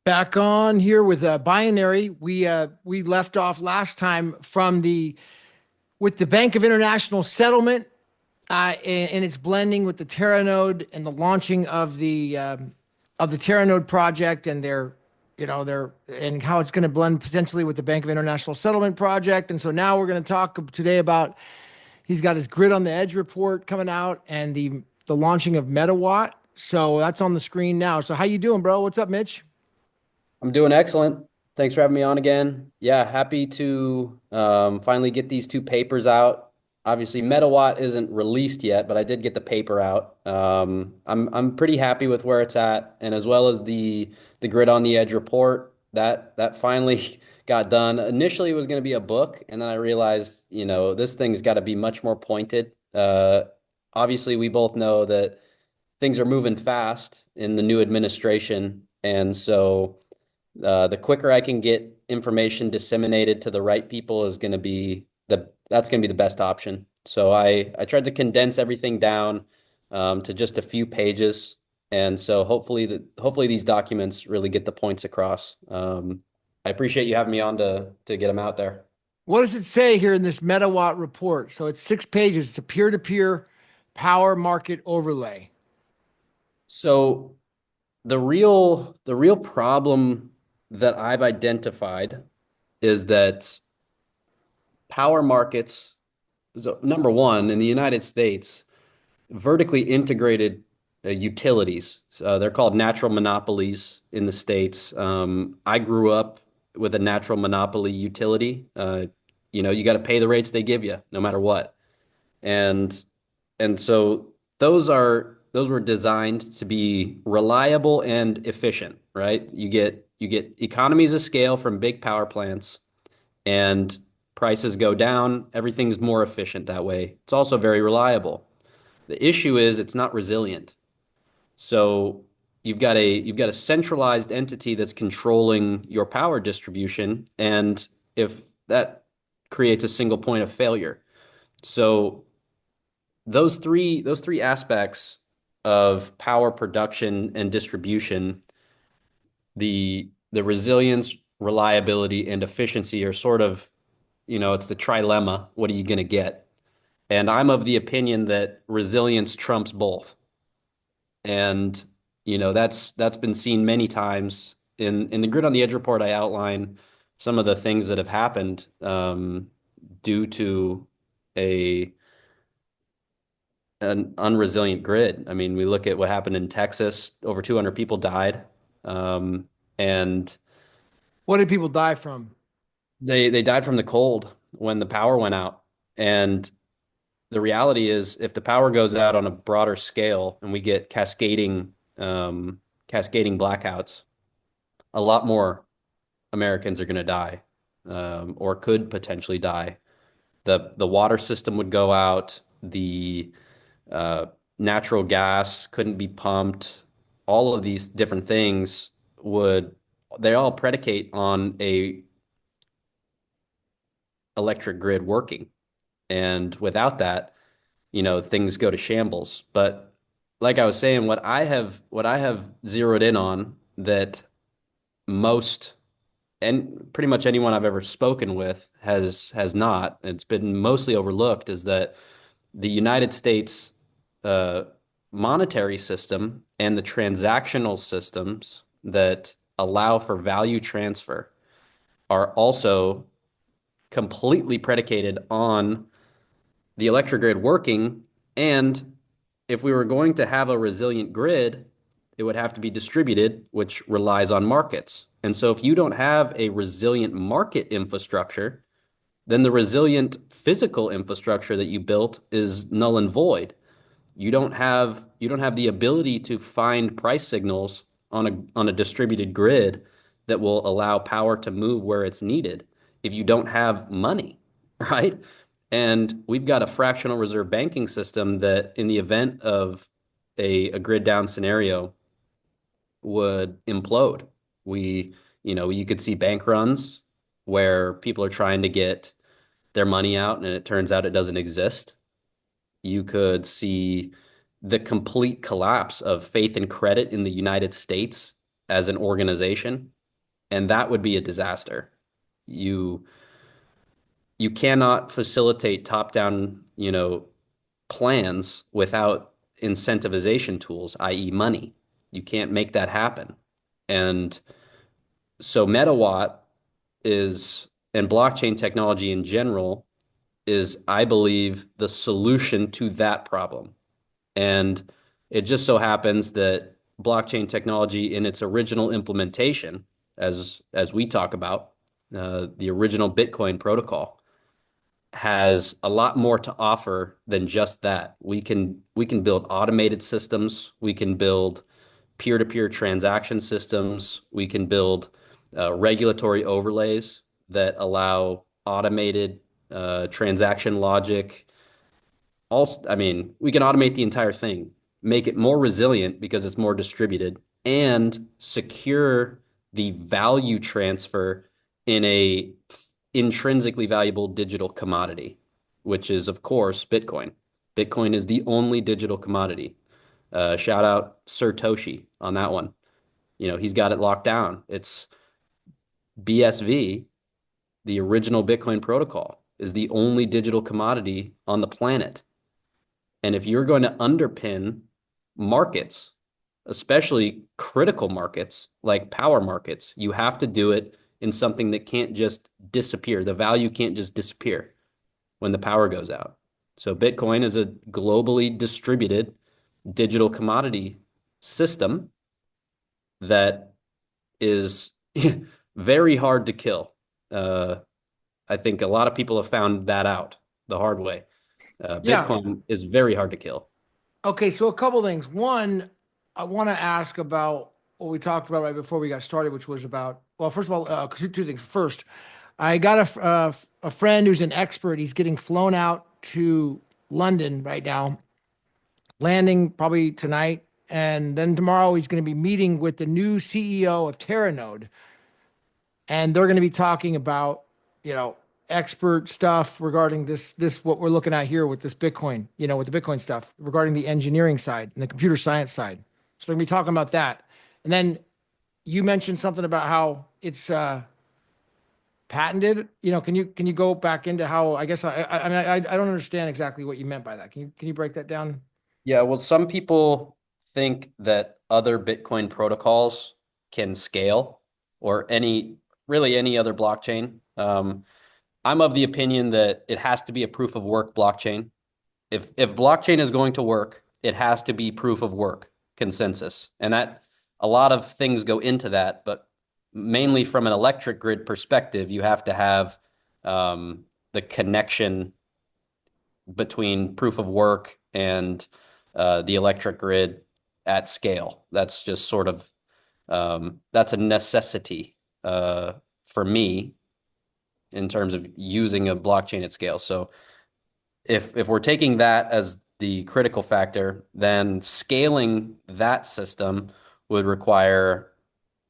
Back on here with binary. We left off last time from the with the Bank of International Settlement and its blending with the Terra node and the launching of the Terra node project and their and how it's going to blend potentially with the Bank of International Settlement project. And so now we're going to talk today about he's got his grid on the edge report coming out and the launching of MetaWatt. So that's on the screen now. So how you doing, bro? What's up, Mitch? I'm doing excellent. Thanks for having me on again. Yeah, happy to finally get these two papers out. Obviously, Metawatt isn't released yet, but I did get the paper out. I'm pretty happy with where it's at, and as well as the grid on the edge report that finally got done. Initially, it was going to be a book, and then I realized, this thing's got to be much more pointed. Obviously, we both know that things are moving fast in the new administration, and so. The quicker I can get information disseminated to the right people is going to be that's going to be the best option. So I tried to condense everything down to just a few pages, and so hopefully these documents really get the points across. I appreciate you having me on to get them out there. What does it say here in this Metawatt report? So it's 6 pages. It's a peer-to-peer power market overlay. So the real problem that I've identified is that power markets, so number one, in the United States, vertically integrated utilities. They're called natural monopolies in the States. I grew up with a natural monopoly utility. You got to pay the rates they give you, no matter what. And and so those were designed to be reliable and efficient, right? You get economies of scale from big power plants and prices go down. Everything's more efficient that way. It's also very reliable. The issue is it's not resilient. So you've got a centralized entity that's controlling your power distribution, and if that creates a single point of failure. So those three aspects of power production and distribution, the resilience, reliability, and efficiency are sort of, it's the trilemma. What are you going to get? And I'm of the opinion that resilience trumps both. And that's been seen many times in the Grid on the Edge report. I outline some of the things that have happened due to a an unresilient grid. I mean, we look at what happened in Texas. Over 200 people died, and What did people die from? they died from the cold when the power went out. And the reality is, if the power goes out on a broader scale and we get cascading blackouts, a lot more Americans are going to die, or could potentially die. The water system would go out. The uh, natural gas couldn't be pumped. All of these different things would they all predicate on a electric grid working. And without that, things go to shambles. But like I was saying, what I have zeroed in on that most and pretty much anyone I've ever spoken with has not, it's been mostly overlooked, is that the United States uh, monetary system and the transactional systems that allow for value transfer are also completely predicated on the electric grid working. And if we were going to have a resilient grid, it would have to be distributed, which relies on markets. And so if you don't have a resilient market infrastructure, then the resilient physical infrastructure that you built is null and void. You don't have the ability to find price signals on a distributed grid that will allow power to move where it's needed if you don't have money, right? And we've got a fractional reserve banking system that, in the event of a grid down scenario, would implode. You could see bank runs where people are trying to get their money out and it turns out it doesn't exist. You could see the complete collapse of faith and credit in the United States as an organization. and that would be a disaster. You you cannot facilitate top-down, plans without incentivization tools, i.e. money. You can't make that happen. And so MetaWatt is, and blockchain technology in general is, I believe, the solution to that problem. And it just so happens that blockchain technology in its original implementation, as we talk about, the original Bitcoin protocol, has a lot more to offer than just that. We can build automated systems. We can build peer-to-peer transaction systems. We can build regulatory overlays that allow automated transaction logic. Also, I mean, we can automate the entire thing, make it more resilient because it's more distributed, and secure the value transfer in a intrinsically valuable digital commodity, which is, of course, Bitcoin. Bitcoin is the only digital commodity. Shout out Sir Toshi on that one. He's got it locked down. It's BSV, the original Bitcoin protocol, is the only digital commodity on the planet. And if you're going to underpin markets, especially critical markets like power markets, you have to do it in something that can't just disappear. The value can't just disappear when the power goes out. So Bitcoin is a globally distributed digital commodity system that is very hard to kill. Uh, I think a lot of people have found that out the hard way. Yeah. Bitcoin is very hard to kill. Okay, so a couple things. One, I want to ask about what we talked about right before we got started, which was about, well, first of all, two things. First, I got a friend who's an expert. He's getting flown out to London right now, landing probably tonight. And then tomorrow he's going to be meeting with the new CEO of Teranode. And they're going to be talking about, you know, expert stuff regarding this what we're looking at here with this Bitcoin, with the Bitcoin stuff regarding the engineering side and the computer science side. So we're going to be talking about that. And then you mentioned something about how it's patented. Can you go back into how, I guess I mean I don't understand exactly what you meant by that. Can you break that down? Yeah, well, some people think that other Bitcoin protocols can scale, or really any other blockchain. I'm of the opinion that it has to be a proof of work blockchain. If blockchain is going to work, it has to be proof of work consensus. And that a lot of things go into that, but mainly from an electric grid perspective, you have to have the connection between proof of work and the electric grid at scale. That's just sort of that's a necessity for me in terms of using a blockchain at scale. So if we're taking that as the critical factor, then scaling that system would require,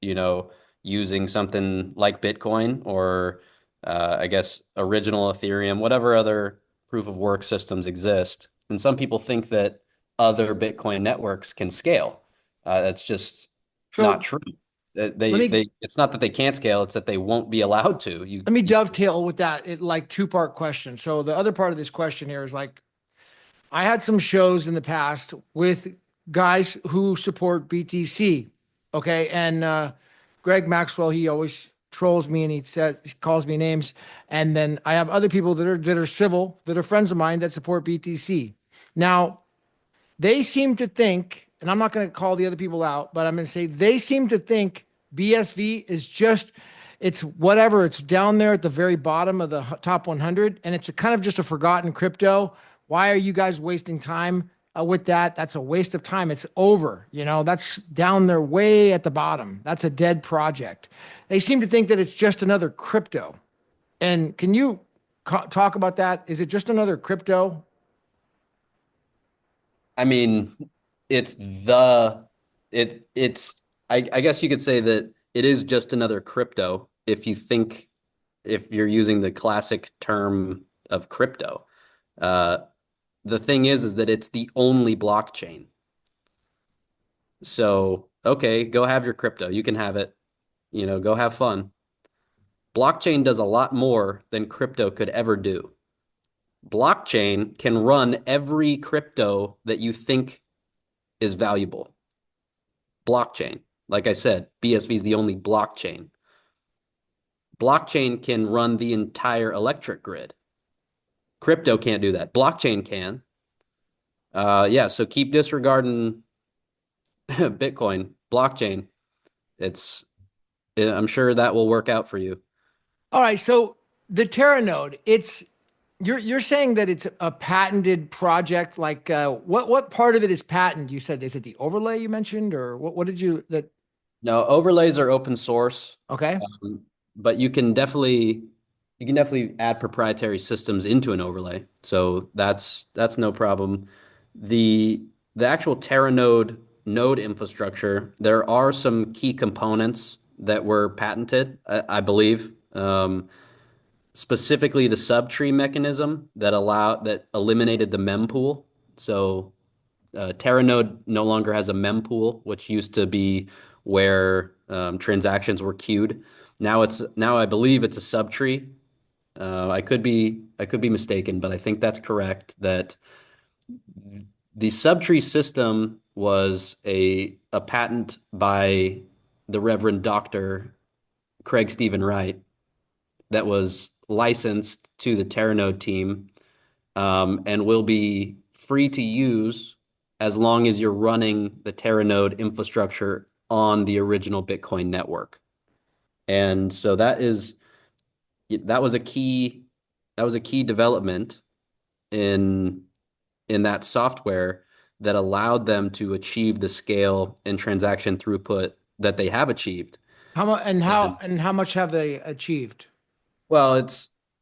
you know, using something like Bitcoin or I guess original Ethereum, whatever other proof of work systems exist. And some people think that other Bitcoin networks can scale. That's just not So true. let me It's not that they can't scale, it's that they won't be allowed to. let me dovetail with that. It like two-part question. So the other part of this question here is like I had some shows in the past with guys who support BTC. Okay. And Greg Maxwell, he always trolls me and he calls me names. And then I have other people that are civil, that are friends of mine that support BTC. Now, they seem to think, and I'm not going to call the other people out, but I'm going to say they seem to think BSV is just, it's whatever, it's down there at the very bottom of the top 100, and it's a kind of just a forgotten crypto. Why are you guys wasting time with that? That's a waste of time. It's over. That's down there way at the bottom. That's a dead project. They seem to think that it's just another crypto. And can you talk about that? Is it just another crypto? I mean, it's the it's I guess you could say that it is just another crypto if you're using the classic term of crypto. Uh, the thing is that it's the only blockchain. So, okay, go have your crypto. You can have it. go have fun. Blockchain does a lot more than crypto could ever do. Blockchain can run every crypto that you think is valuable. Blockchain. Like I said, BSV is the only blockchain. Blockchain can run the entire electric grid. Crypto can't do that. Blockchain can. Yeah, so keep disregarding Bitcoin, blockchain. It's I'm sure that will work out for you. All right, so the Terra node, it's you're saying that it's a patented project. Like, what part of it is patent? You said, is it the overlay you mentioned, or what did you that? No, overlays are open source, Okay, but you can definitely add proprietary systems into an overlay. So that's no problem. The the actual Teranode node infrastructure, there are some key components that were patented, I believe. Specifically the subtree mechanism that eliminated the mempool. So Teranode no longer has a mempool, which used to be where transactions were queued. Now I believe it's a subtree. I could be mistaken, but I think that's correct. That the subtree system was a patent by the Reverend Dr. Craig Stephen Wright that was licensed to the Teranode team, and will be free to use as long as you're running the Teranode infrastructure on the original Bitcoin network. And so that was a key that was a key development in in that software that allowed them to achieve the scale and transaction throughput that they have achieved. how much And and how much have they achieved? well,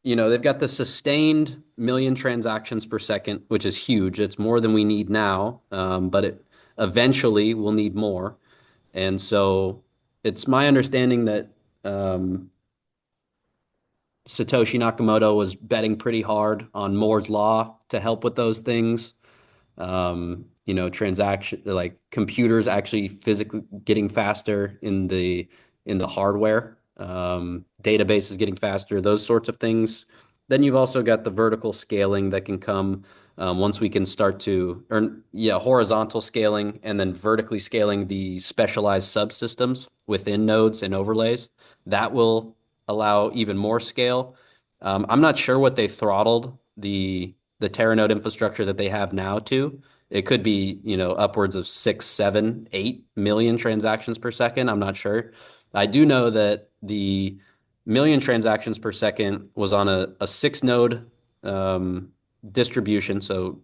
they've got the sustained million transactions per second, which is huge. It's more than we need now, but it eventually we'll need more. And so it's my understanding that um, Satoshi Nakamoto was betting pretty hard on Moore's Law to help with those things. Transaction like computers actually physically getting faster in the hardware, database is getting faster, those sorts of things. Then you've also got the vertical scaling that can come once we can start to, or yeah, horizontal scaling and then vertically scaling the specialized subsystems within nodes and overlays. That will allow even more scale. I'm not sure what they throttled the Teranode infrastructure that they have now to. It could be, upwards of 6, 7, 8 million transactions per second. I'm not sure. I do know that the million transactions per second was on a six node distribution. So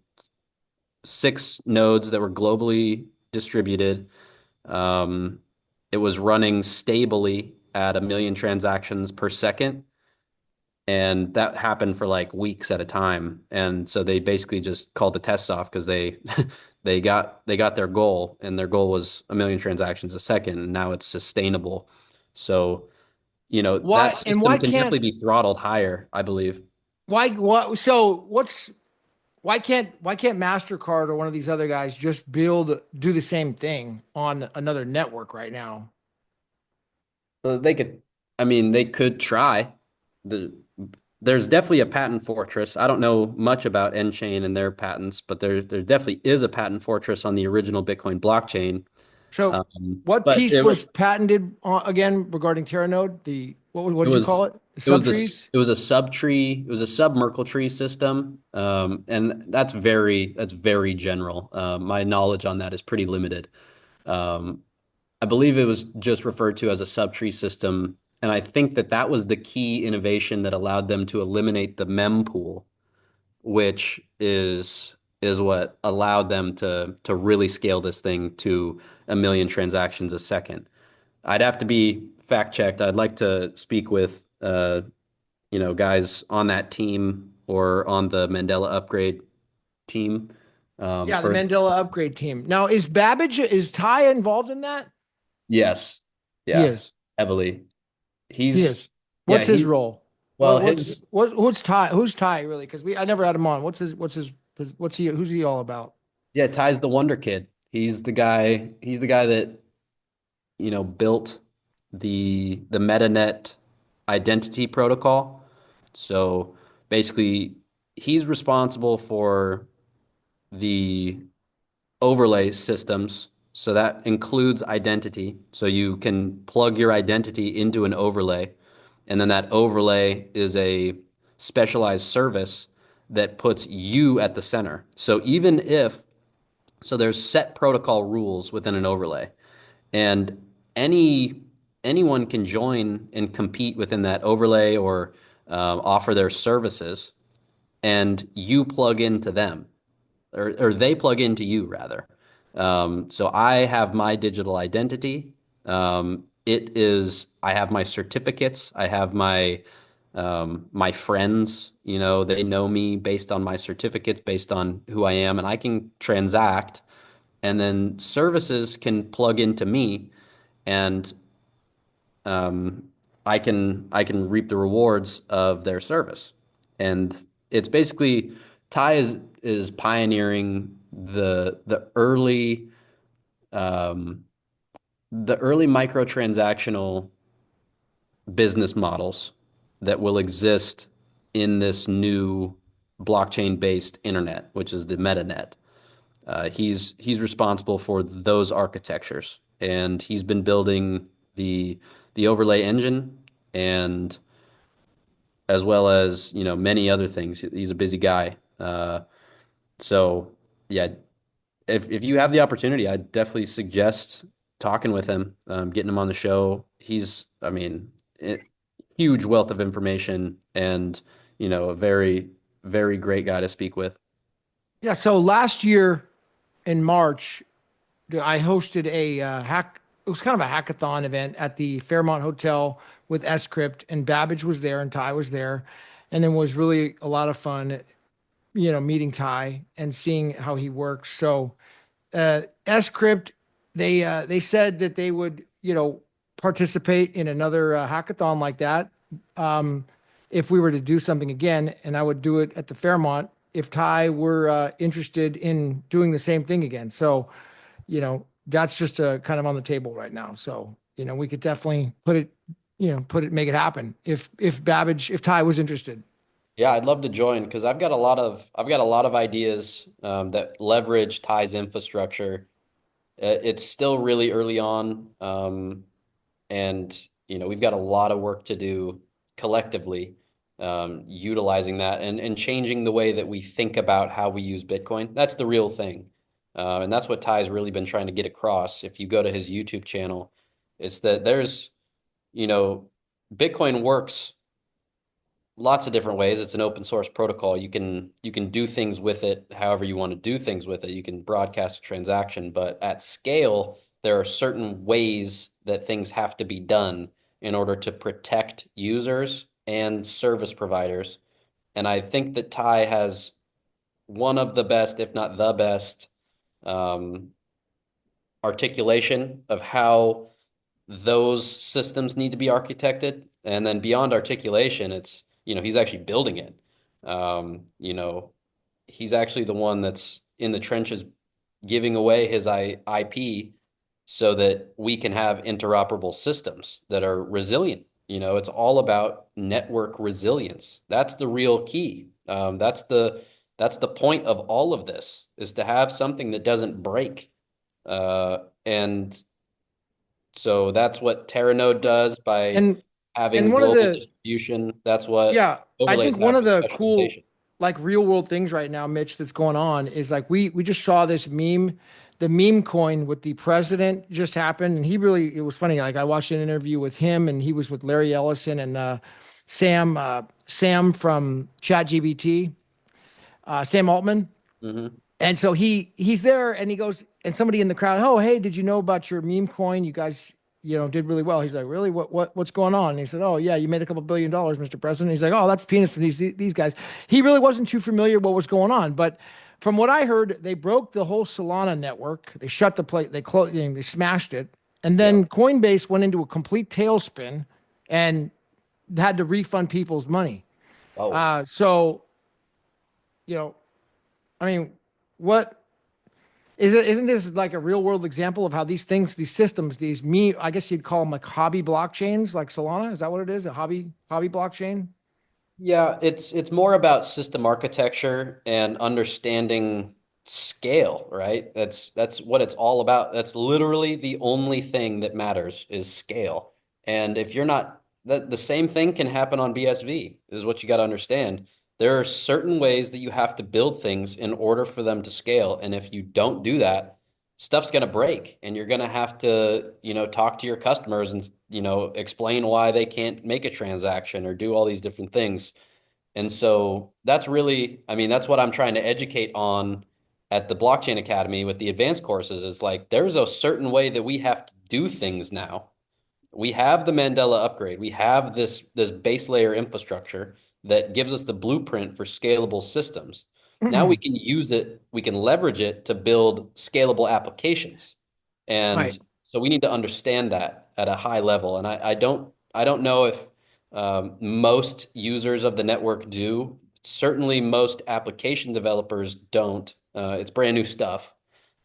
six nodes that were globally distributed. Um, it was running stably at a million transactions per second. And that happened for like weeks at a time. And so they basically just called the tests off because they they got their goal, and their goal was a million transactions a second, and now it's sustainable. So, Why that and system can definitely be throttled higher, I believe. what so what's why can't MasterCard or one of these other guys just do the same thing on another network right now? They could, I mean, they could try. The There's definitely a patent fortress. I don't know much about nChain and their patents, but there definitely is a patent fortress on the original Bitcoin blockchain. So what But piece was patented again regarding Terranode? What it did you call was it? The it was this subtrees? it was a subtree, it was a sub-Merkle tree system. And that's very general. My knowledge on that is pretty limited. Um, I believe it was just referred to as a subtree system, and I think that was the key innovation that allowed them to eliminate the mempool, which is what allowed them to really scale this thing to a million transactions a second. I'd have to be fact checked. I'd like to speak with guys on that team or on the Mandela upgrade team. Yeah, the For Mandela upgrade team. Now, is Ty involved in that? Yes, He yeah, is. heavily. He He's is. yeah, What's his he role? well his What's Ty? Who's Ty really? Because I never had him on. What's he? Who's he all about? Yeah, Ty's the Wonder Kid. He's the guy that built the MetaNet identity protocol. So basically, he's responsible for the overlay systems. So that includes identity. So you can plug your identity into an overlay, and then that overlay is a specialized service that puts you at the center. So even if, so there's set protocol rules within an overlay, and any anyone can join and compete within that overlay or offer their services, and you plug into them or they plug into you rather. So I have my digital identity. I have my certificates. I have my friends. They know me based on my certificates, based on who I am, and I can transact. And then services can plug into me, and um, I can reap the rewards of their service. And it's basically Ty is pioneering um, the early microtransactional business models that will exist in this new blockchain-based internet, which is the MetaNet. He's responsible for those architectures, and he's been building the overlay engine, and as well as many other things. He's a busy guy. So yeah, if you have the opportunity, I'd definitely suggest talking with him, getting him on the show. I mean, huge wealth of information, and a very, very great guy to speak with. Yeah. So last year in March, I hosted a hack. It was kind of a hackathon event at the Fairmont Hotel with Scrypt, and Babbage was there, and Ty was there, and then was really a lot of fun. Meeting Ty and seeing how he works. So Scrypt, they said that they would participate in another hackathon like that if we were to do something again, and I would do it at the Fairmont if Ty were interested in doing the same thing again. So that's just kind of on the table right now. So we could definitely make it happen if Ty was interested. Yeah, I'd love to join because I've got a lot of ideas that leverage Ty's infrastructure. It's still really early on, and we've got a lot of work to do collectively, utilizing that and changing the way that we think about how we use Bitcoin. That's the real thing, and that's what Ty's really been trying to get across. If you go to his YouTube channel, it's that there's you know Bitcoin works lots of different ways. It's an open source protocol. You can do things with it however you want to do things with it. You can broadcast a transaction, but at scale, there are certain ways that things have to be done in order to protect users and service providers. And I think that Ty has one of the best, if not the best, um, articulation of how those systems need to be architected. And then beyond articulation, he's actually building it. Um, you know, he's actually the one that's in the trenches giving away his IP so that we can have interoperable systems that are resilient. It's all about network resilience. That's the real key. That's the point of all of this is to have something that doesn't break. And so that's what Teranode does by And having one of global the distribution. That's what Yeah, I overlays think one have of with the cool, specialization. like real world things right now, Mitch, that's going on is like we just saw this meme, the meme coin with the president just happened, and it was funny. Like I watched an interview with him, and he was with Larry Ellison and Sam from ChatGPT, Sam Altman. Hmm. And so he's there and he goes, and somebody in the crowd, oh, hey, did you know about your meme coin? You guys, did really well. He's like, really? What's going on? And he said, oh yeah, you made a couple $1 billion, Mr. President. He's like, oh, that's peanuts for these guys. He really wasn't too familiar what was going on. But from what I heard, they broke the whole Solana network. They shut the plate, they closed, they smashed it. And Yep. then Coinbase went into a complete tailspin and had to refund people's money. Oh, So, you know, I mean, what Isn't this like a real world example of how these things, these systems, I guess you'd call them like hobby blockchains, like Solana? Is that what it is? A hobby blockchain? Yeah, it's more about system architecture and understanding scale, right? That's what it's all about. That's literally the only thing that matters is scale. And if you're not the same thing can happen on BSV, is what you got to understand. There are certain ways that you have to build things in order for them to scale. And if you don't do that, stuff's going to break and you're going to have to, talk to your customers and, explain why they can't make a transaction or do all these different things. And so that's really, I mean, that's what I'm trying to educate on at the Blockchain Academy with the advanced courses is like there's a certain way that we have to do things now. We have the Mandela upgrade. We have this base layer infrastructure that gives us the blueprint for scalable systems. Now we can use it, we can leverage it to build scalable applications. And Right. so we need to understand that at a high level. And I don't know if most users of the network do. Certainly most application developers don't. It's brand new stuff.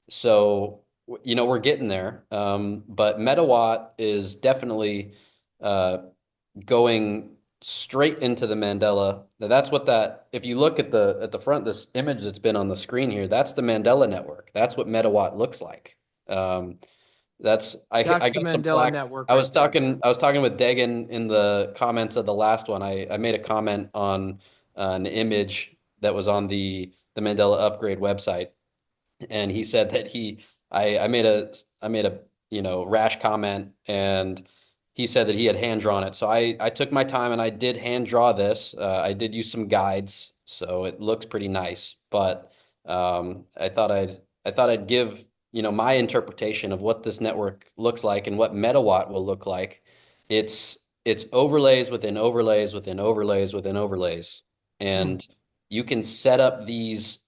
So, we're getting there. But Metawatt is definitely uh, going straight into the Mandela. Now, that's what that, if you look at the front, this image that's been on the screen here, that's the Mandela network. That's what Metawatt looks like. That's I That's the got some Mandela flack. network I right was there. talking with Degan in the comments of the last one. I made a comment on an image that was on the Mandela Upgrade website, and he said that I made a rash comment, and he said that he had hand drawn it. So I took my time and I did hand draw this. I did use some guides, so it looks pretty nice. But I thought I'd give my interpretation of what this network looks like and what Metawatt will look like. It's overlays within overlays within overlays within overlays, Hmm. and you can set up these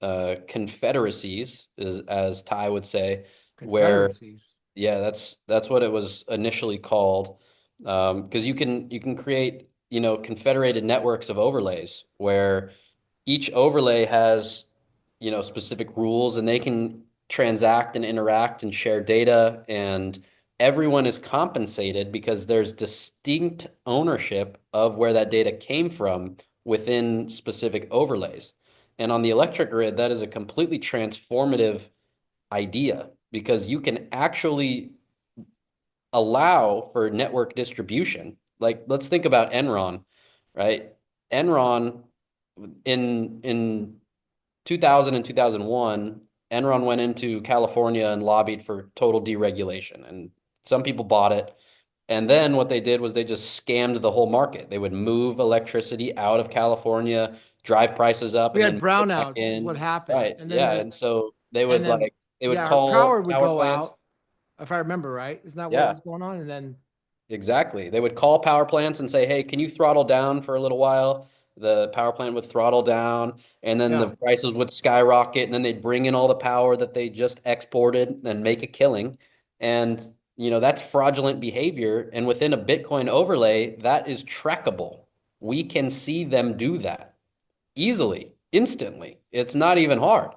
confederacies, as Ty would say, where Confederacies. yeah, that's what it was initially called. Because you can create, confederated networks of overlays where each overlay has, specific rules and they can transact and interact and share data, and everyone is compensated because there's distinct ownership of where that data came from within specific overlays. And on the electric grid, that is a completely transformative idea because you can actually allow for network distribution. Like, let's think about Enron, right? Enron in 2000 and 2001, Enron went into California and lobbied for total deregulation, and some people bought it. And then what they did was they just scammed the whole market. They would move electricity out of California, drive prices up, We and had then put it back brownouts, is what in. happened. Right. Yeah. And so And then they would yeah, power call would power go plants. out, if I remember right. Isn't that what Yeah. was going on? And then Exactly. They would call power plants and say, "Hey, can you throttle down for a little while?" The power plant would throttle down, and then the yeah. prices would skyrocket, and then they'd bring in all the power that they just exported and make a killing. And, that's fraudulent behavior. And within a Bitcoin overlay, that is trackable. We can see them do that easily, instantly. It's not even hard.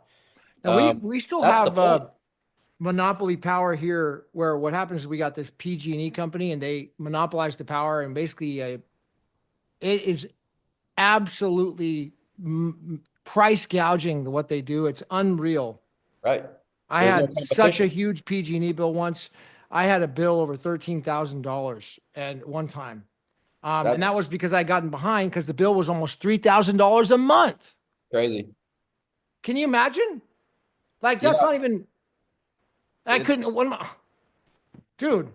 Now we still That's the have point, monopoly power here where what happens is we got this PG&E company and they monopolize the power and basically it is absolutely price gouging what they do. It's unreal. right? I There's no had such a competition. huge PG&E bill once. I had a bill over $13,000 at one time. And that was That's because I gotten behind because the bill was almost $3,000 a month. crazy. Can you imagine? Like that's Yeah, not even. I it's couldn't. Dude.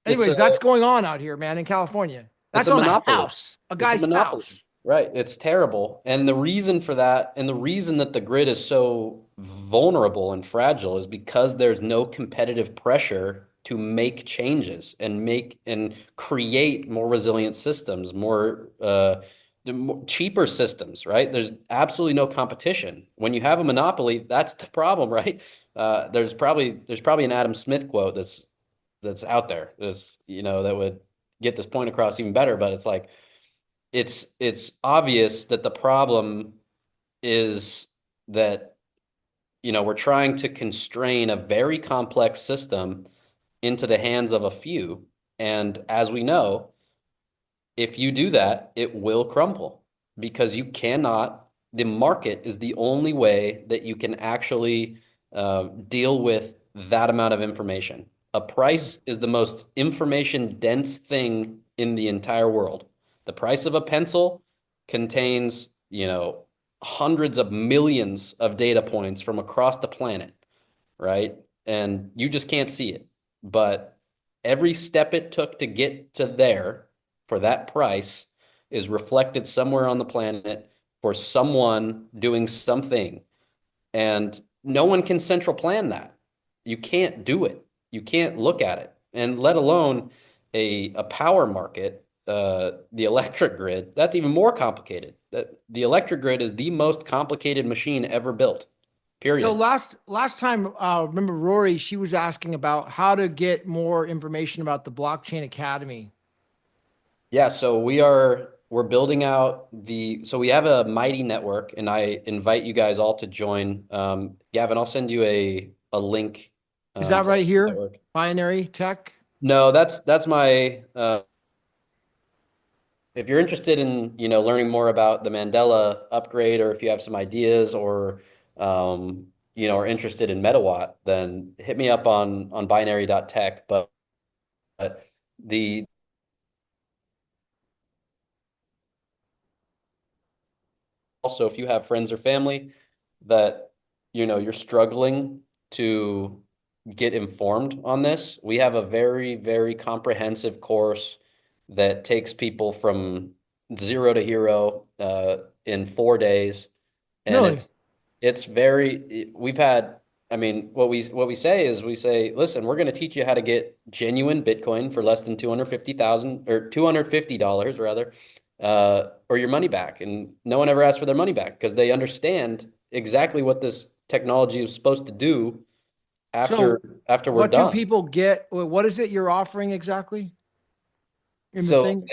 it's a Anyways, that's going on out here, man, in California. It's That's a on a monopoly. house, a It's a guy's monopoly. house. Right. It's terrible. And the reason for that, and the reason that the grid is so vulnerable and fragile is because there's no competitive pressure to make changes and make and create more resilient systems, cheaper systems, right? There's absolutely no competition. When you have a monopoly, that's the problem, right? There's probably an Adam Smith quote that's out there. That would get this point across even better. But it's like it's obvious that the problem is that we're trying to constrain a very complex system into the hands of a few. And as we know, if you do that, it will crumble because the market is the only way that you can actually deal with that amount of information. A price is the most information dense thing in the entire world. The price of a pencil contains, hundreds of millions of data points from across the planet, right? And you just can't see it. But every step it took to get to there for that price is reflected somewhere on the planet for someone doing something. And no one can central plan that. You can't do it. You can't look at it. And let alone a power market, the electric grid, that's even more complicated. The electric grid is the most complicated machine ever built, So period. last time, remember Rory, she was asking about how to get more information about the Blockchain Academy. Yeah, so we're building out so we have a mighty network, and I invite you guys all to join. Gavin, I'll send you a link Is that to right the here? network. Binary Tech? No, that's my if you're interested in, learning more about the Mandela upgrade, or if you have some ideas, or are interested in MetaWatt, then hit me up on binary.tech. But the also, if you have friends or family that you're struggling to get informed on this, we have a very, very comprehensive course that takes people from zero to hero in 4 days. And Really? we've had, I mean, what we say is, we say, listen, we're going to teach you how to get genuine Bitcoin for less than 250,000, or $250 rather, or your money back. And no one ever asks for their money back because they understand exactly what this technology is supposed to do after So after we're what do done. people get? What is it you're offering exactly in the So thing?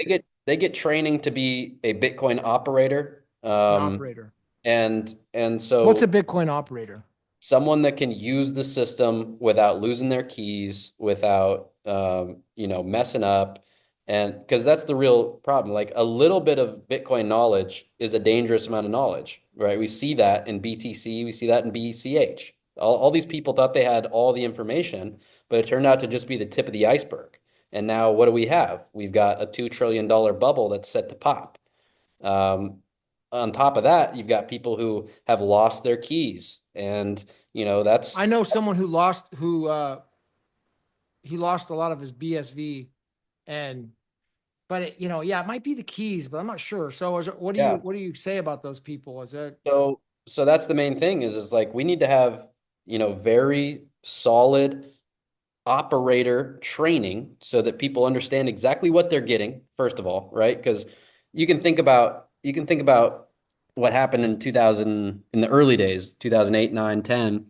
they get training to be a Bitcoin operator. An operator. And What's a so Bitcoin operator? someone that can use the system without losing their keys, without messing up. And because that's the real problem. Like, a little bit of Bitcoin knowledge is a dangerous amount of knowledge, right? We see that in BTC, we see that in BCH. All these people thought they had all the information, but it turned out to just be the tip of the iceberg. And now what do we have? We've got a $2 trillion bubble that's set to pop. Um, on top of that, you've got people who have lost their keys, and that's I know someone who he lost a lot of his BSV and but yeah, it might be the keys, but I'm not sure. So yeah. what do you say about those people? Is it So that's the main thing is like we need to have very solid operator training so that people understand exactly what they're getting, first of all, right? Because you can think about what happened in 2000, in the early days, 2008, 9, 10.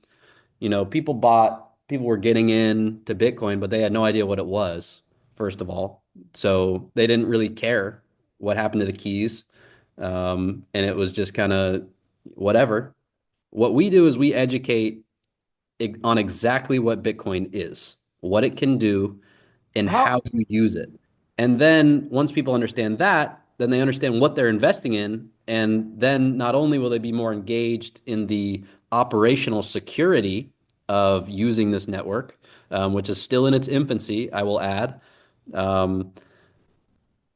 People were getting into Bitcoin, but they had no idea what it was, first of all. So they didn't really care what happened to the keys. And it was just kind of whatever. What we do is we educate on exactly what Bitcoin is, what it can do, and how how you use it. And then once people understand that, then they understand what they're investing in. And then not only will they be more engaged in the operational security of using this network, which is still in its infancy, I will add. Um,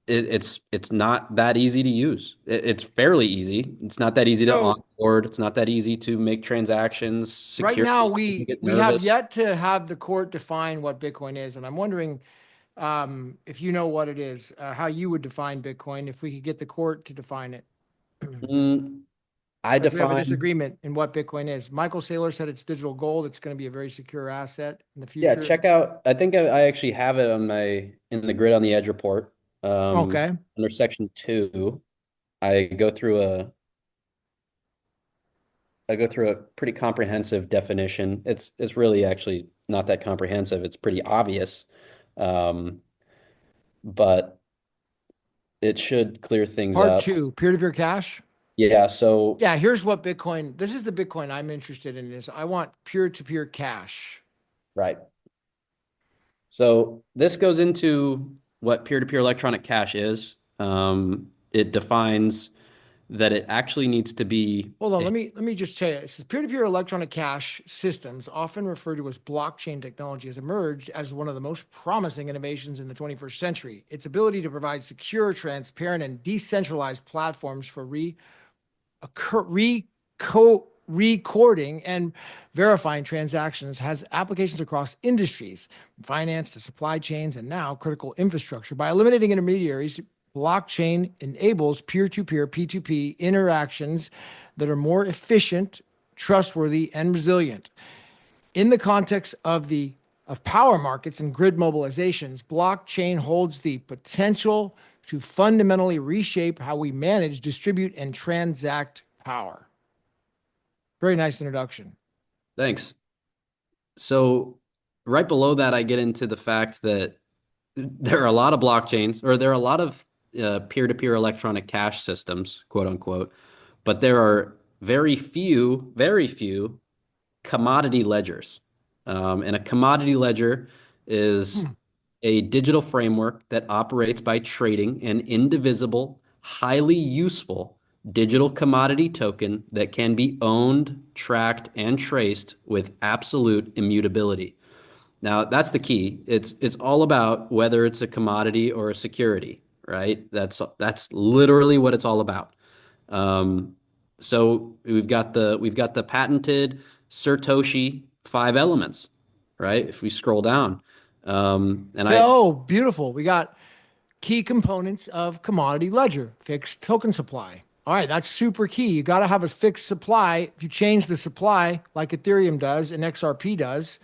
it's not that easy to use. It's fairly easy. It's not that easy to so onboard. It's not that easy to make transactions. right now Security, people get we have nervous. yet to have the court define what Bitcoin is, and I'm wondering if you know what it is, how you would define Bitcoin if we could get the court to define it. Mm, I Because we have a define, disagreement in what Bitcoin is. Michael Saylor said it's digital gold. It's going to be a very secure asset in the yeah, future. check out. I think I actually have it in the grid on the edge report. Okay. Under section 2, I go through a I go through a pretty comprehensive definition. It's really actually not that comprehensive. It's pretty obvious. Um, but it should clear things Part up. two, peer-to-peer cash. Yeah, so Yeah, here's what Bitcoin, this is the Bitcoin I'm interested in is I want peer-to-peer cash. right. So this goes into what peer-to-peer electronic cash is. It defines that it actually needs to be Hold on, a, let me just tell you. It says peer-to-peer electronic cash systems, often referred to as blockchain technology, has emerged as one of the most promising innovations in the 21st century. Its ability to provide secure, transparent, and decentralized platforms for recording and verifying transactions has applications across industries, from finance to supply chains, and now critical infrastructure. By eliminating intermediaries, blockchain enables peer-to-peer P2P interactions that are more efficient, trustworthy, and resilient. In the context of power markets and grid mobilizations, blockchain holds the potential to fundamentally reshape how we manage, distribute, and transact power. Very nice introduction. thanks. So right below that, I get into the fact that there are a lot of blockchains, or there are a lot of peer-to-peer electronic cash systems, quote unquote, but there are very few commodity ledgers. And a commodity ledger is Hmm. a digital framework that operates by trading an indivisible, highly useful digital commodity token that can be owned, tracked, and traced with absolute immutability. Now, that's the key. It's all about whether it's a commodity or a security, right? That's literally what it's all about. Um, so we've got the patented Satoshi five elements, right? If we scroll down, and I Oh, beautiful. We got key components of commodity ledger, fixed token supply. All right, that's super key. You got to have a fixed supply. If you change the supply like Ethereum does and XRP does,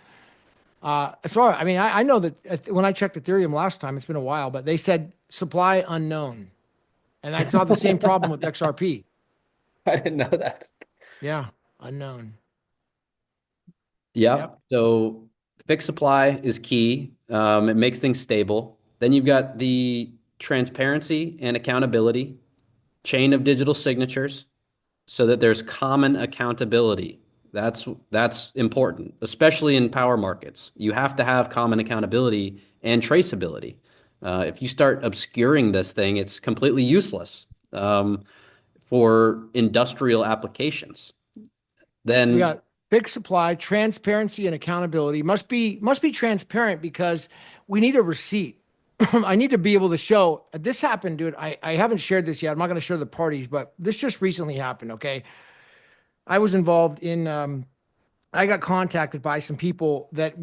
so I mean, I know that when I checked Ethereum last time, it's been a while, but they said supply unknown, and I saw the same problem with XRP. I didn't know that. Yeah, unknown. Yep. Yep. So fixed supply is key. It makes things stable. Then you've got the transparency and accountability, chain of digital signatures, so that there's common accountability. That's important, especially in power markets. You have to have common accountability and traceability. If you start obscuring this thing, it's completely useless for industrial applications. So we Then, got fixed supply, transparency, and accountability. Must be transparent because we need a receipt. I need to be able to show this happened, dude. I haven't shared this yet. I'm not going to show the parties, but this just recently happened. Okay, I was involved in. I got contacted by some people that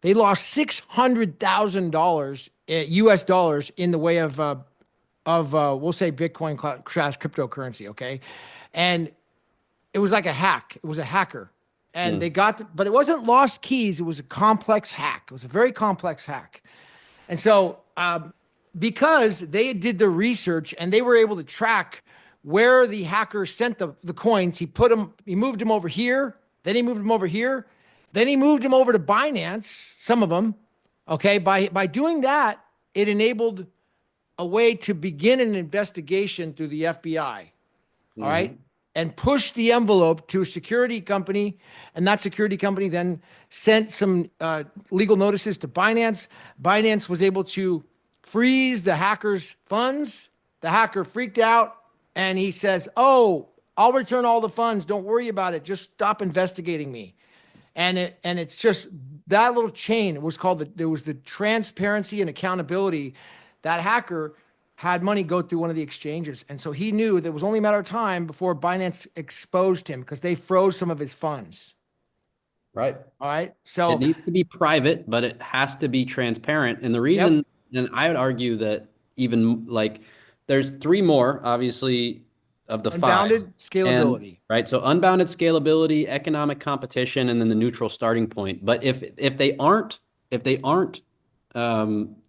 they lost $600,000 U.S. dollars in the way of we'll say Bitcoin crash cryptocurrency. Okay, and it was like a hack. It was a hacker. And mm, but it wasn't lost keys. It was a complex hack. It was a very complex hack. And so, because they did the research and they were able to track where the hacker sent the coins, he moved them over here, then he moved them over here, then he moved them over to Binance, some of them. Okay. By doing that, it enabled a way to begin an investigation through the FBI. All right. mhm. And push the envelope to a security company. And that security company then sent some legal notices to Binance. Binance was able to freeze the hacker's funds. The hacker freaked out and he says, "Oh, I'll return all the funds. Don't worry about it. Just stop investigating me." And it's just that little chain was called there was the transparency and accountability. That hacker had money go through one of the exchanges, and so he knew that it was only a matter of time before Binance exposed him because they froze some of his funds. Right. All right, It so needs to be private, but it has to be transparent. And the yep, reason, and I would argue that even like there's three more, obviously, of the five. unbounded And scalability. right, so unbounded scalability, economic competition, and then the neutral starting point. But if they aren't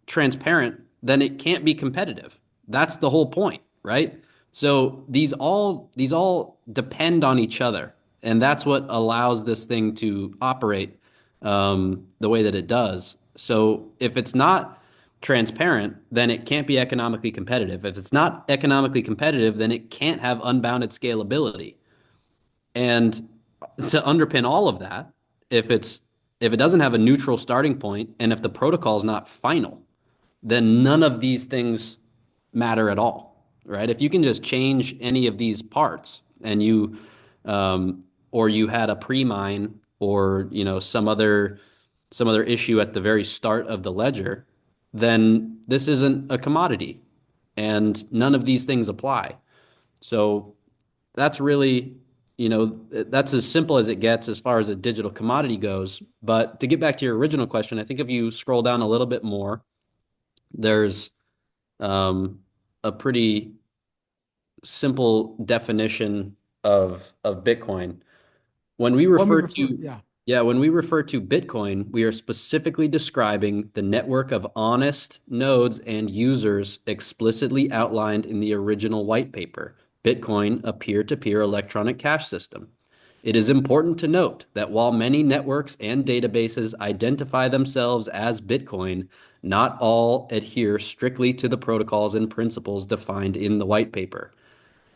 transparent, then it can't be competitive. That's the whole point, right? So these all depend on each other, and that's what allows this thing to operate the way that it does. So if it's not transparent, then it can't be economically competitive. If it's not economically competitive, then it can't have unbounded scalability. And to underpin all of that, if it's if it doesn't have a neutral starting point and if the protocol is not final, then none of these things matter at all, right? If you can just change any of these parts and or you had a pre-mine or, some other issue at the very start of the ledger, then this isn't a commodity and none of these things apply. So that's really, that's as simple as it gets as far as a digital commodity goes. But to get back to your original question, I think if you scroll down a little bit more, there's a pretty simple definition of Bitcoin. When we When we refer refer, to yeah. Yeah, when we refer to Bitcoin, we are specifically describing the network of honest nodes and users explicitly outlined in the original white paper, Bitcoin, a peer-to-peer electronic cash system. It is important to note that while many networks and databases identify themselves as Bitcoin, not all adhere strictly to the protocols and principles defined in the white paper.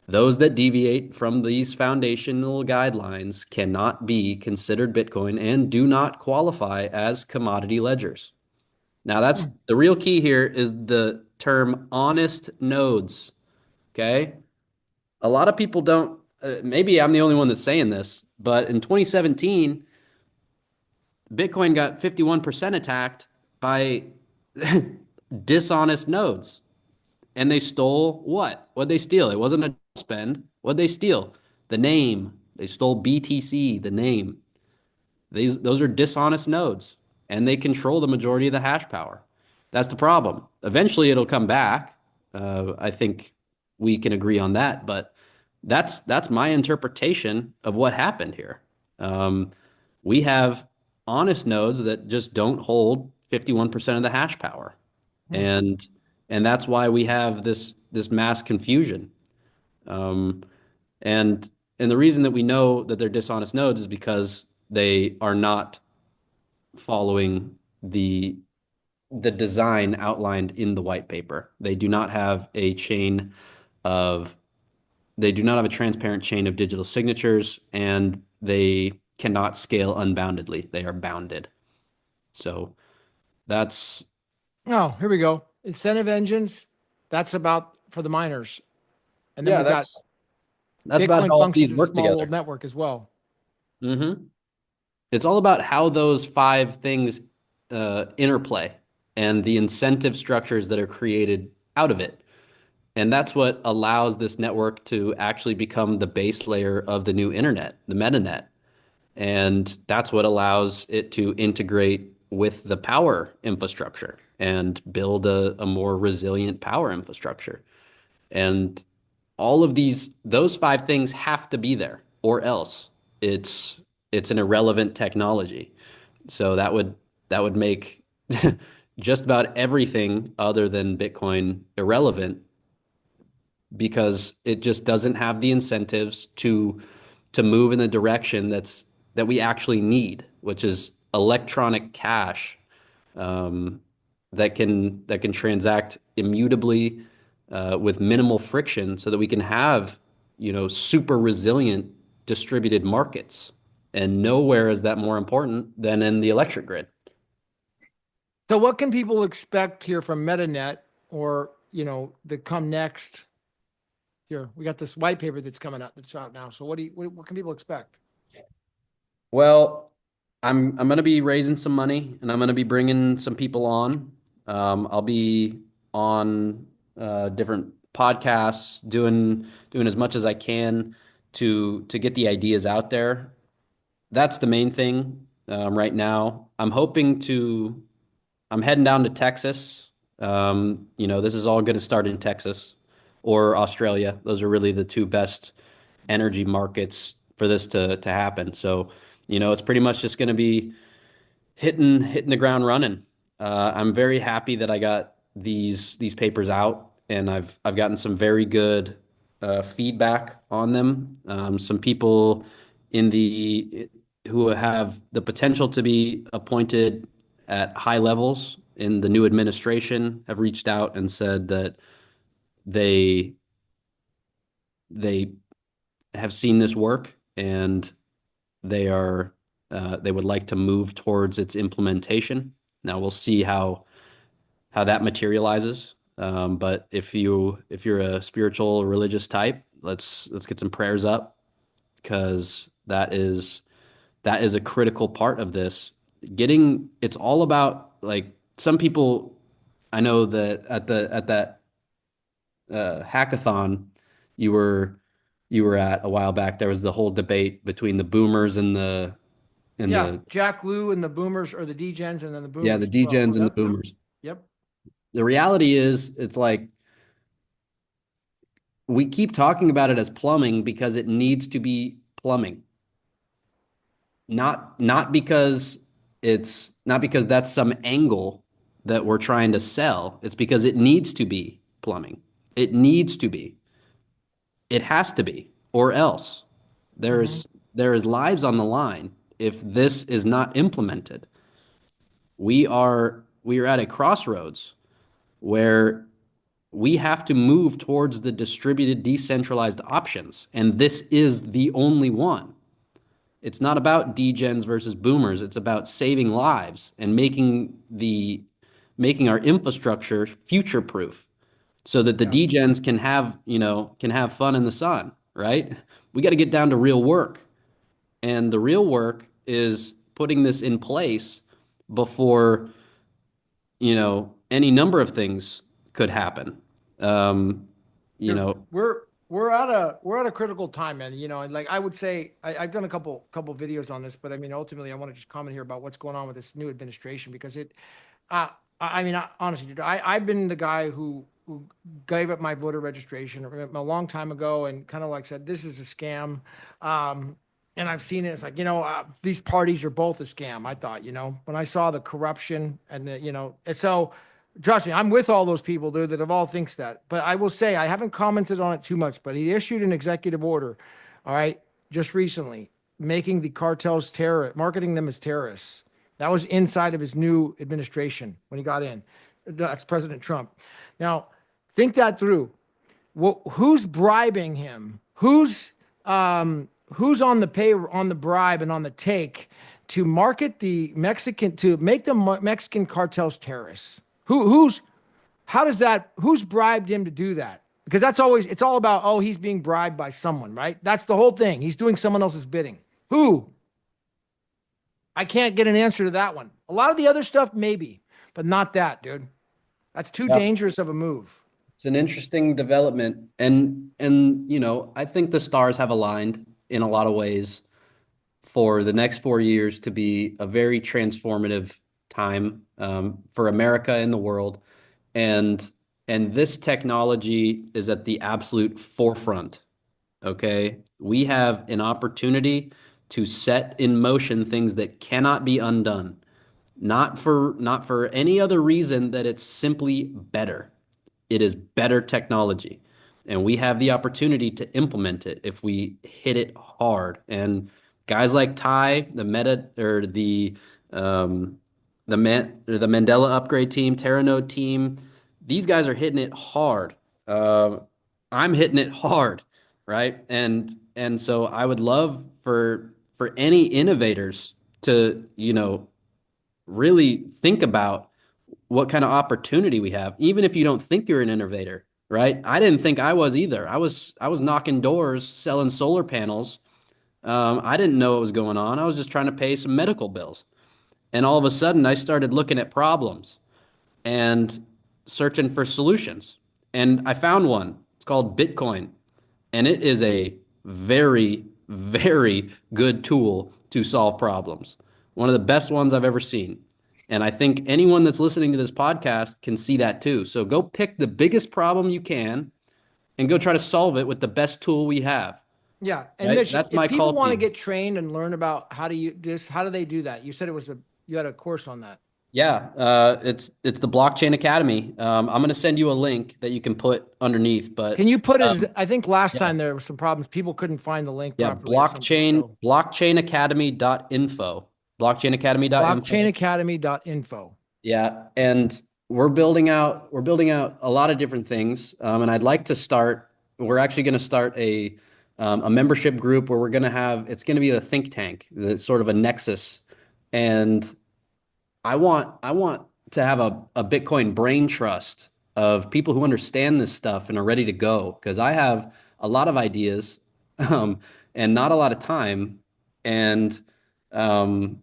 Those that deviate from these foundational guidelines cannot be considered Bitcoin and do not qualify as commodity ledgers. Now, that's Hmm. the real key here is the term honest nodes. Okay. A lot of people don't, maybe I'm the only one that's saying this, but in 2017, Bitcoin got 51% attacked by dishonest nodes. And they stole what? What'd they steal? It wasn't a spend. What'd they steal? The name. They stole BTC, the name. Those are dishonest nodes, and they control the majority of the hash power. That's the problem. Eventually, it'll come back. I think we can agree on that, but that's my interpretation of what happened here. Um, we have honest nodes that just don't hold 51% of the hash power, Hmm. and and that's why we have this mass confusion. Um, and and the reason that we know that they're dishonest nodes is because they are not following the design outlined in the white paper. Of they do not have a transparent chain of digital signatures, and they cannot scale unboundedly. They are bounded. So that's Oh, here we go. Incentive engines. That's about for the miners. And then yeah, we've got that's about Bitcoin how all functions these as a work small world together. network as well. Hmm. It's all about how those five things interplay and the incentive structures that are created out of it. And that's what allows this network to actually become the base layer of the new internet, the metanet. And that's what allows it to integrate with the power infrastructure and build a more resilient power infrastructure. And all of those five things have to be there, or else it's it's an irrelevant technology. So that would make just about everything other than Bitcoin irrelevant because it just doesn't have the incentives to move in the direction that we actually need, which is electronic cash um, that can transact immutably with minimal friction, so that we can have super resilient distributed markets. And nowhere is that more important than in the electric grid. So what can people expect here from MetaNet or, the come next here? We got this white paper that's coming out that's out now. So what can people expect? Well, I'm gonna be raising some money, and I'm gonna be bringing some people on. I'll be on different podcasts, doing as much as I can to get the ideas out there. That's the main thing right now. I'm heading down to Texas. This is all going to start in Texas or Australia. Those are really the two best energy markets for this to happen. So, it's pretty much just going to be hitting the ground running. I'm very happy that I got these papers out, and I've gotten some very good feedback on them. Some people in the who have the potential to be appointed at high levels in the new administration have reached out and said that they they have seen this work and they are they would like to move towards its implementation. Now we'll see how that materializes. But if you're a spiritual or religious type, let's get some prayers up because that is a critical part of this. It's all about like some people I know that at that hackathon you were you were at a while back, there was the whole debate between the boomers and Yeah, the Jack Lew and the boomers, or the degens and then the yeah, the boomers as well. degens and the Yep. boomers. Yep. The reality is it's like we keep talking about it as plumbing because it needs to be plumbing. Not because not because that's some angle that we're trying to sell. It's because it needs to be plumbing. It needs to be. It has to be, or else Hmm. there is lives on the line if this is not implemented. We are at a crossroads where we have to move towards the distributed decentralized options, and this is the only one. It's not about degens versus boomers. It's about saving lives and making our infrastructure future proof so that the Yeah. degens can have, can have fun in the sun, right? We got to get down to real work. And the real work is putting this in place before, any number of things could happen. Um, you Dude, know, we're at a critical time, man. And like I would say, I've done a couple videos on this, but I mean, ultimately, I want to just comment here about what's going on with this new administration because uh, honestly, dude, I've been the guy who gave up my voter registration a long time ago and kind of like said this is a scam. And I've seen it. It's like these parties are both a scam. I thought when I saw the corruption and and so. Trust me, I'm with all those people, dude, that have all thinks that. But I will say I haven't commented on it too much, but he issued an executive order, all right, just recently, making the cartels marketing them as terrorists. That was inside of his new administration when he got in. That's President Trump. Now, think that through. Who's bribing him? Who's on the bribe and on the take to market the Mexican to make the Mexican cartels terrorists? Who's how does that who's bribed him to do that? Because it's all about, oh, he's being bribed by someone, right? That's the whole thing. He's doing someone else's bidding. Who? I can't get an answer to that one. A lot of the other stuff maybe, but not that, dude. That's too yeah, dangerous of a move. it's an interesting development. And I think the stars have aligned in a lot of ways for the next 4 years to be a very transformative time for America and the world. And and this technology is at the absolute forefront. Okay. We have an opportunity to set in motion things that cannot be undone. Not for any other reason that it's simply better. It is better technology. And we have the opportunity to implement it if we hit it hard. And guys like Ty, the Meta or um, the Mandela upgrade team, Terranode team, these guys are hitting it hard. I'm hitting it hard, right? And so I would love for any innovators to, really think about what kind of opportunity we have, even if you don't think you're an innovator, right? I didn't think I was either. I was knocking doors selling solar panels. I didn't know what was going on. I was just trying to pay some medical bills. And all of a sudden, I started looking at problems and searching for solutions. And I found one. It's called Bitcoin. And it is a very, very good tool to solve problems. One of the best ones I've ever seen. And I think anyone that's listening to this podcast can see that too. So go pick the biggest problem you can and go try to solve it with the best tool we have. Yeah. And Right? Mitch, That's if my people call to want to you. get trained and learn about how do they do that? You said you had a course on that. Yeah, it's the Blockchain Academy. I'm going to send you a link that you can put underneath. Can But you put it as, um, I think last yeah, time there were some problems. People couldn't find the link yeah, properly or something. So blockchainacademy.info. Blockchainacademy.info. blockchainacademy.info. Yeah, and we're building out a lot of different things. And I'd like to start. We're actually going to start a membership group where we're going to have it's going to be a think tank, that's sort of a nexus. And I want to have a Bitcoin brain trust of people who understand this stuff and are ready to go because I have a lot of ideas and not a lot of time. And um,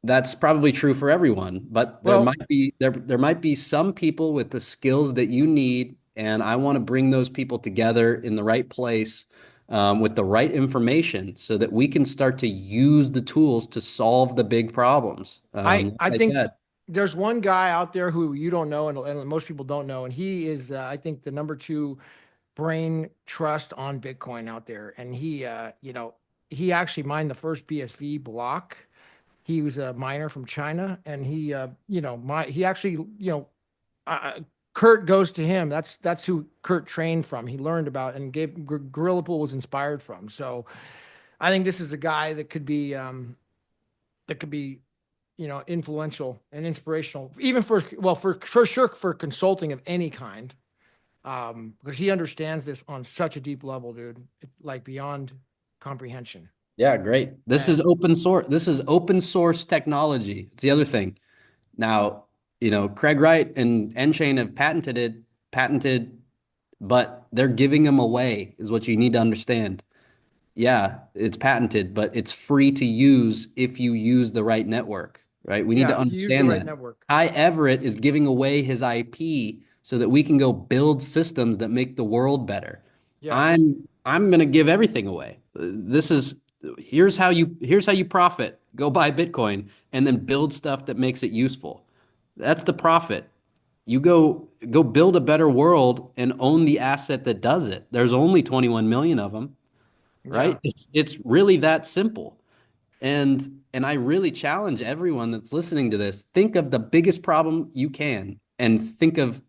that's probably true for everyone, but Well, there might be some people with the skills that you need, and I want to bring those people together in the right place with the right information so that we can start to use the tools to solve the big problems. I Like I think said, there's one guy out there who you don't know, and most people don't know, and he is, I think, the number two brain trust on Bitcoin out there. And he actually mined the first BSV block. He was a miner from China, and he actually, Kurt goes to him. That's who Kurt trained from. He learned about and gave Gorilla Pool was inspired from. So I think this is a guy that could be influential and inspirational, even for sure for consulting of any kind, because he understands this on such a deep level, dude, like beyond comprehension. yeah, great. This is And open source. This is open source technology. It's the other thing. Now, Craig Wright and Enchain have patented, but they're giving them away, is what you need to understand. Yeah, it's patented, but it's free to use if you use the right network, right? We need yeah, to if you use the understand right that. network. Kai Everett is giving away his IP so that we can go build systems that make the world better. Yeah, I'm going to give everything away. This is here's how you profit. Go buy Bitcoin and then build stuff that makes it useful. That's the profit. You go build a better world and own the asset that does it. There's only 21 million of them, yeah, right? It's really that simple. And I really challenge everyone that's listening to this, think of the biggest problem you can and think of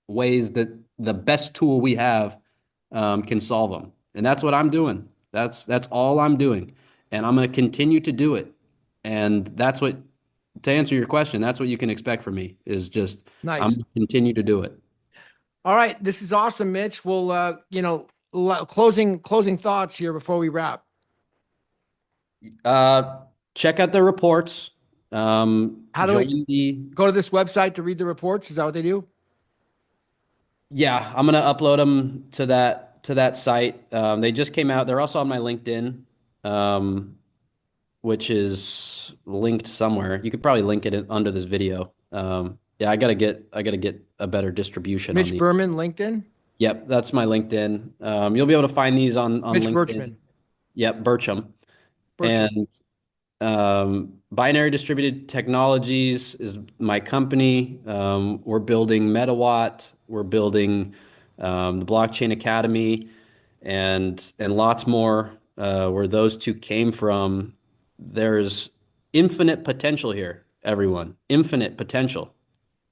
ways that the best tool we have can solve them. And that's what I'm doing. That's all I'm doing. And I'm going to continue to do it. And to answer your question, that's what you can expect from me is just I'm nice. going to continue to do it. All right, this is awesome, Mitch. Well, closing thoughts here before we wrap. Uh, Check out the reports. How do we Join the go to this website to read the reports? Is that what they do? Yeah, I'm gonna upload them to that site. They just came out. They're also on my LinkedIn, um, which is linked somewhere. You could probably link it under this video. Yeah, I gotta get a better distribution on Mitch these. Berman, LinkedIn. Yep, that's my LinkedIn. You'll be able to find these on Mitch LinkedIn. Birchman, Yep, Bircham. Bircham. And Binary Distributed Technologies is my company. We're building MetaWatt. We're building the Blockchain Academy, and lots more. Where those two came from, there's infinite potential here, everyone. Infinite potential.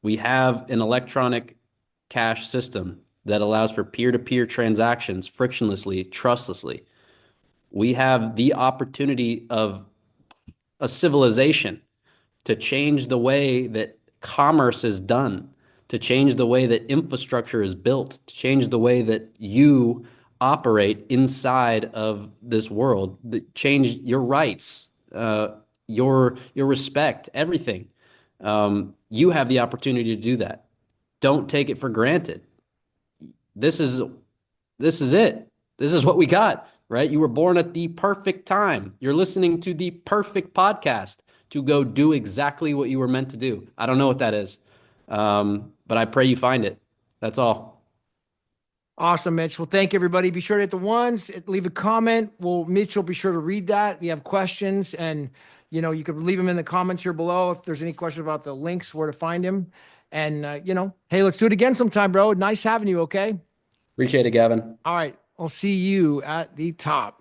We have an electronic cash system that allows for peer-to-peer transactions frictionlessly, trustlessly. We have the opportunity of a civilization to change the way that commerce is done, to change the way that infrastructure is built, to change the way that you operate inside of this world, that change your rights, your respect, everything. You have the opportunity to do that. Don't take it for granted. This is this is it. This is what we got, right? You were born at the perfect time. You're listening to the perfect podcast to go do exactly what you were meant to do. I don't know what that is, but I pray you find it. That's all. Awesome, Mitch. Well, thank you, everybody. Be sure to hit the ones, leave a comment. Well, Mitch will be sure to read that. If you have questions, and you could leave them in the comments here below if there's any question about the links, where to find him. And hey, let's do it again sometime, bro. Nice having you. Okay. Appreciate it, Gavin. All right. I'll see you at the top.